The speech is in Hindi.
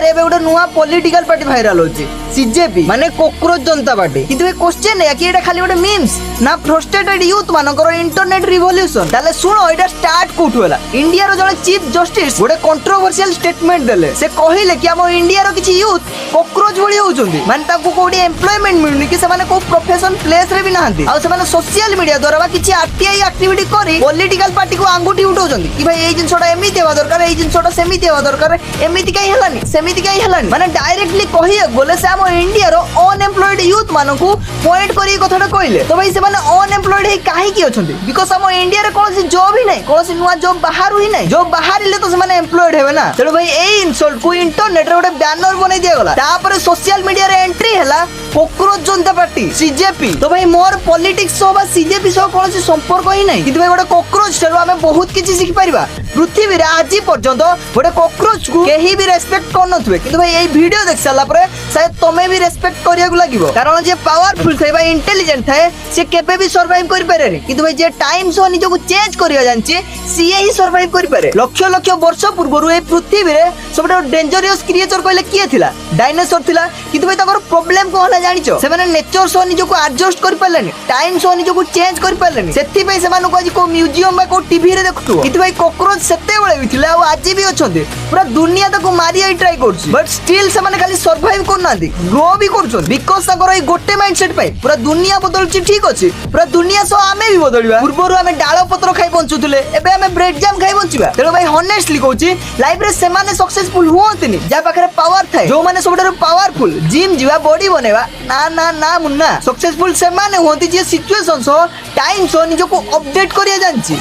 इंडिया रे गोटे नुआ पॉलिटिकल पार्टी भाइराल होची सीजेपी माने कॉकरोच जनता पार्टी किंतु ए क्वेश्चन है कि एटा खाली गोटे मीम्स ना फ्रस्ट्रेटेड यूथ मानकर इंटरनेट रिवोल्यूशन ताले सुनो एटा स्टार्ट कोठु होला इंडिया रो जने चीफ जस्टिस गोटे कंट्रोवर्शियल स्टेटमेंट देले से कहिले कि हम इंडिया रो किछि यूथ कॉकरोच भली होउचंदी माने ताको कोडी एम्प्लॉयमेंट मिलुनी कि से माने को प्रोफेशन प्लेस रे भी नाहंती आ से माने सोशल मीडिया द्वारा बा किछि आरटीआई एक्टिविटी करी पॉलिटिकल पार्टी को आंगुठी उठाउचंदी कि भाई ए जिनसोडा एमिति हेबा दरकार ए जिनसोडा सेमिति हेबा दरकार एमिति काई हेलानी सेमिति काई हेलानी माने डायरेक्टली कहिए बोले से हम इंडिया रो अनएम्प्लॉयड यूथ मानकू पॉइंट करी कथाटा कहले तो भाई से माने अनएम्प्लॉयड हे काहे की अछंती बिकॉज़ हम इंडिया रे कोनसी जॉब ही नै कोनसी नुवा जॉब बाहर ही नै जॉब बाहर ले तो से माने एम्प्लॉयड हेबे ना चलो भाई ए इंसल्ट को इंटरनेट रे गोटे बैनर बनै दिया गला तापर सोशल मीडिया रे एंट्री हला कॉकरोच जनता पार्टी सीजेपी तो भाई मोर पॉलिटिक्स सो बा सीजेपी सो कोनसी संपर्क ही नै किंतु भाई गोटे कॉकरोच रे हमें बहुत किछि सिखि परिबा पृथ्वी रे आज पर्यंत गोटे कॉकरोच को केही भी रेस्पेक्ट करनथुवे किंतु भाई ए वीडियो देख साला पर शायद तमे भी रेस्पेक्ट करिया को लागिवो कारण जे पावरफुल थाए बा इंटेलिजेंट थाए से केबे भी सर्वाइव करि पारे रे किंतु भाई जे टाइम सो निजो को चेंज करिया जानछि सीए ही सर्वाइव करि पारे लक्ष लक्ष वर्ष पूर्व ए पृथ्वी रे सबटा डेंजरस क्रिएचर कहले किए थिला डायनासोर थिला किंतु भाई तकर प्रॉब्लम को होला जानिचो से माने नेचर सो निजो को एडजस्ट करि पारलेनी टाइम सो निजो को चेंज करि पारलेनी सेति भाई से मानु को आज को म्यूजियम बा को टीवी रे देखथु किंतु भाई कॉकरोच सेते बेले भी थिला आ आज भी अछंती पूरा दुनिया तको मारिया ट्राई करछि बट स्टिल से माने खाली सर्वाइव करनांती ग्रो भी करछन बिकॉज़ तकर ए गोटे माइंडसेट पई पूरा दुनिया बदलछि ठीक अछि पूरा दुनिया सो आमे भी बदलिबा पूर्वरु आमे डाळ पत्र खाइ बंचुतले एबे आमे ब्रेड जाम खाइ बंचिबा तेरो भाई हनेस्टली कहूछि लाइफ रे से माने सक्सेसफुल हुअंतिनी जा पाखरे पावर थाए जो माने सबटारो पावरफुल जिम जीवा बॉडी बनेवा ना ना ना मुन्ना सक्सेसफुल से माने हुअंती जे सिचुएशन सो टाइम सो निजो को अपडेट करिया जानछि